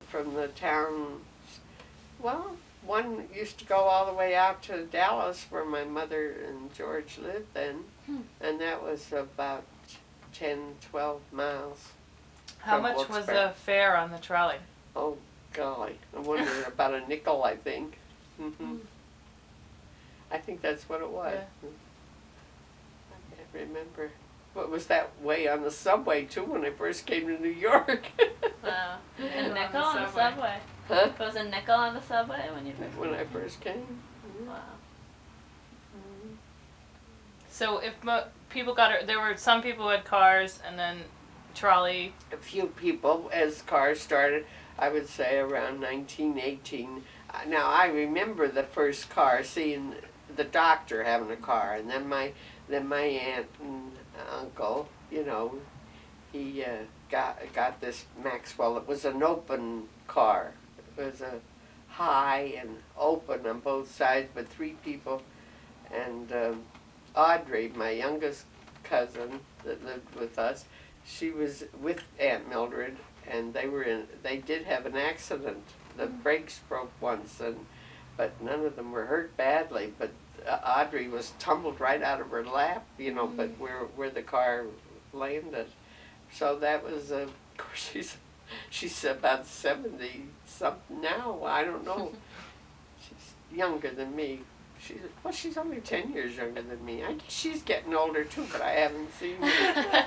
from the town. Well, one used to go all the way out to Dallas, where my mother and George lived then, and that was about 10, 12 miles. How much was the fare on the trolley? Oh, golly. I wonder, about a nickel, I think. I think that's what it was. Yeah. I can't remember. What was that way on the subway, too, when I first came to New York? Wow. A nickel on the subway? Huh? It was a nickel on the subway when you first came? When I first came. Wow. So if people got, there were some people who had cars and then trolley. A few people, as cars started, I would say around 1918. Now, I remember the first car, seeing the doctor having a car, and then my aunt and uncle, you know, he got this Maxwell. It was an open car. It was a high and open on both sides, but 3 people. And Audrey, my youngest cousin that lived with us, she was with Aunt Mildred, and they did have an accident. The brakes broke once, but none of them were hurt badly. But Audrey was tumbled right out of her lap, you know, but where the car landed. So that was, of course, she's about 70 something now. I don't know. She's younger than me. She's only 10 years younger than me. I guess she's getting older too, but I haven't seen her.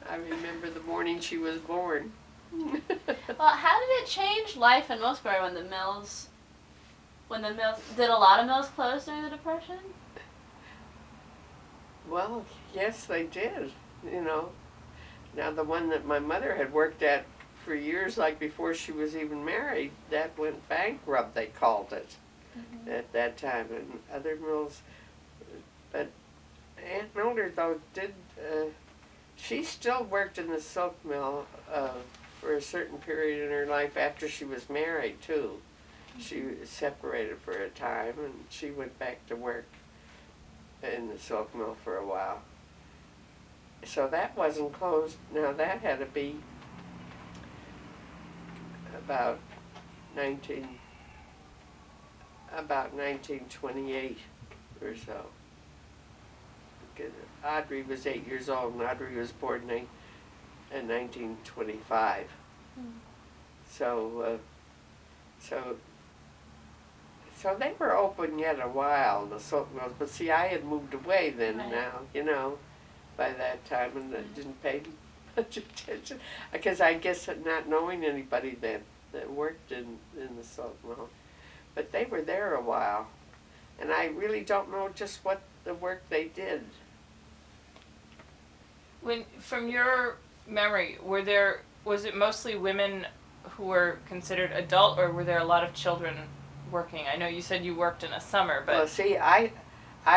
I remember the morning she was born. Well, how did it change life in Millsbury when the mills, did a lot of mills close during the Depression? Well, yes, they did, you know. Now, the one that my mother had worked at for years, like before she was even married, that went bankrupt, they called it, at that time, and other mills. But Aunt Mildred, though, she still worked in the silk mill for a certain period in her life after she was married, too. She was separated for a time, and she went back to work in the silk mill for a while. So that wasn't closed. Now that had to be about 1928 or so. Because Audrey was 8 years old, and Audrey was born in 1925. So they were open yet a while, the silk mills. But see, I had moved away then now, you know, by that time, and I didn't pay much attention. Because I guess not knowing anybody that worked in the silk mill. But they were there a while. And I really don't know just what the work they did. From your memory, was it mostly women who were considered adult, or were there a lot of children working? I know you said you worked in a summer, but... Well, see, I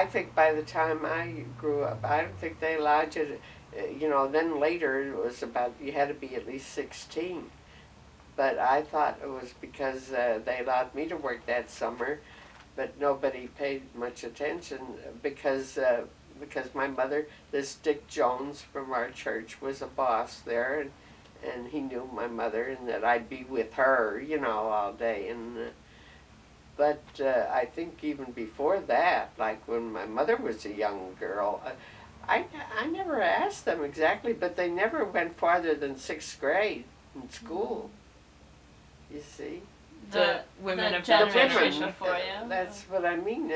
think by the time I grew up, I don't think they allowed you to, you know, then later it was about, you had to be at least 16. But I thought it was because they allowed me to work that summer, but nobody paid much attention because my mother, this Dick Jones from our church, was a boss there, and he knew my mother and that I'd be with her, you know, all day. But I think even before that, like when my mother was a young girl, I never asked them exactly, but they never went farther than 6th grade in school. You see? The women of generation before you. That's what I mean,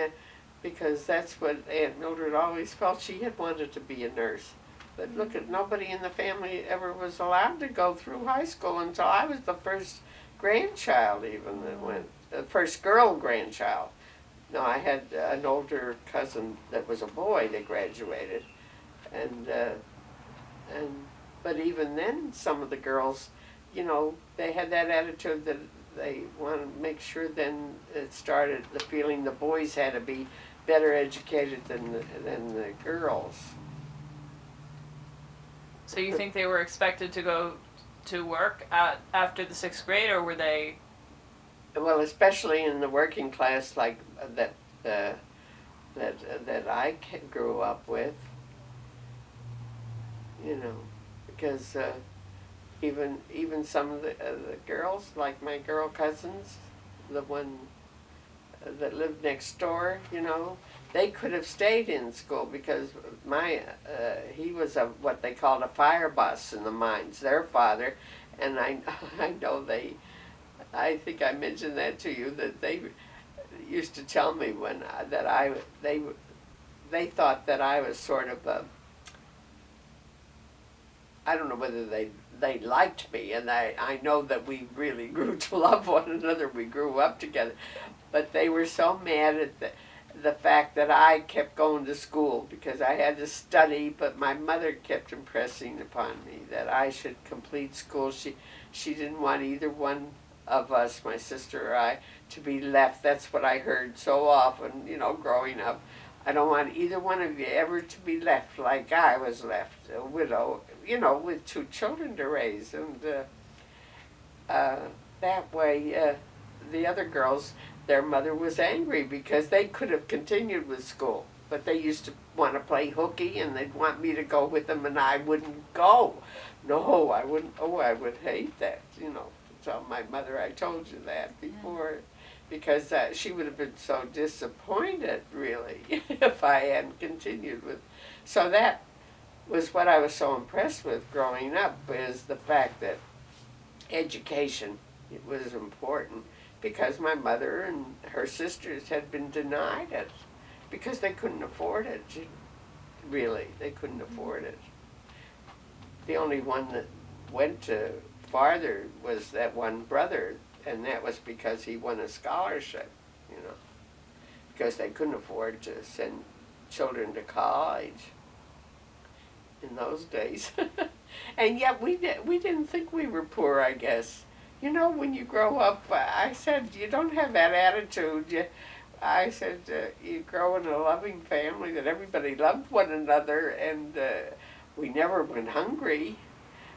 because that's what Aunt Mildred always felt. She had wanted to be a nurse. But look at, nobody in the family ever was allowed to go through high school until I was the first grandchild even that went, the first girl grandchild. No, I had an older cousin that was a boy that graduated. But even then, some of the girls, you know, they had that attitude that they wanted to make sure then it started the feeling the boys had to be better educated than the girls. So you think they were expected to go to work after the 6th grade, or were they? Well, especially in the working class like that I grew up with, you know, because even some of the girls, like my girl cousins, the one that lived next door, you know, they could have stayed in school because he was what they called a fire boss in the mines, their father, and I know I think I mentioned that to you, that they used to tell me when they thought that I was sort of I don't know whether they liked me, and I know that we really grew to love one another. We grew up together, but they were so mad at the fact that I kept going to school because I had to study, but my mother kept impressing upon me that I should complete school. She didn't want either one of us, my sister or I, to be left. That's what I heard so often, you know, growing up. I don't want either one of you ever to be left like I was left, a widow, you know, with 2 children to raise. And that way, the other girls, their mother was angry because they could have continued with school, but they used to want to play hooky, and they'd want me to go with them, and I wouldn't go. No, I wouldn't. Oh, I would hate that, you know. Tell my mother I told you that before, because she would have been so disappointed, really, if I hadn't continued with. So that was what I was so impressed with growing up, is the fact that education was important, because my mother and her sisters had been denied it because they couldn't afford it. Really, they couldn't afford it. The only one that went to farther was that one brother, and that was because he won a scholarship, you know, because they couldn't afford to send children to college in those days. And yet we didn't think we were poor, I guess. You know, when you grow up, I said, you don't have that attitude. I said, you grow in a loving family that everybody loved one another, and we never went hungry.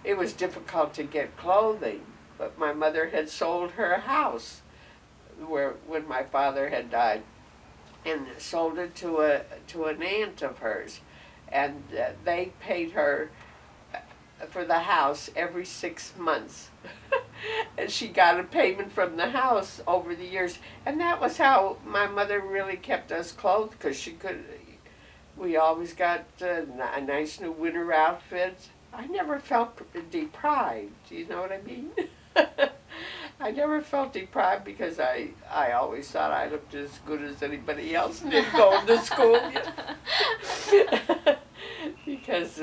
It was difficult to get clothing, but my mother had sold her house when my father had died, and sold it to an aunt of hers, and they paid her for the house every 6 months. And she got a payment from the house over the years, and that was how my mother really kept us clothed, because we always got a nice new winter outfit. I never felt deprived, you know what I mean? I never felt deprived because I always thought I looked as good as anybody else did going to school. Because,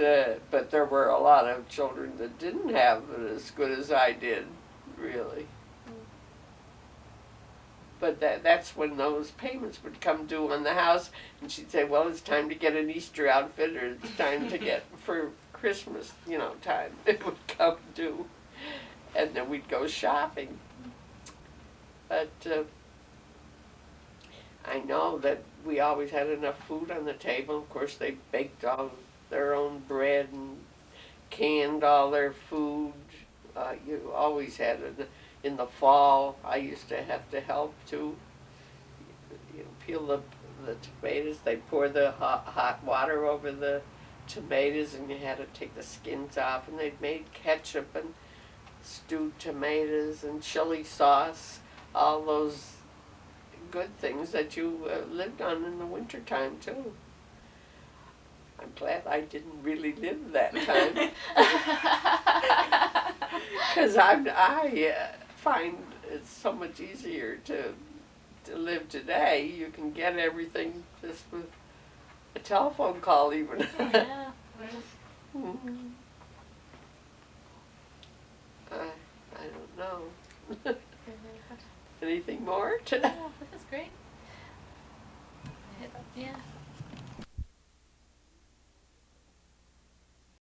but there were a lot of children that didn't have it as good as I did, really. But that's when those payments would come due on the house, and she'd say, well, it's time to get an Easter outfit, or it's time to get for Christmas, you know, time. It would come due, and then we'd go shopping. But I know that we always had enough food on the table. Of course, they baked all their own bread and canned all their food. You always had it. In the fall, I used to have to help too. You know, peel the tomatoes. They pour the hot water over the tomatoes, and you had to take the skins off. And they'd made ketchup and stewed tomatoes and chili sauce, all those good things that you lived on in the wintertime too. I'm glad I didn't really live that time, because I find it's so much easier to live today. You can get everything just with a telephone call, even. Yeah. Mm-hmm. I don't know. Anything more? Yeah, this is great.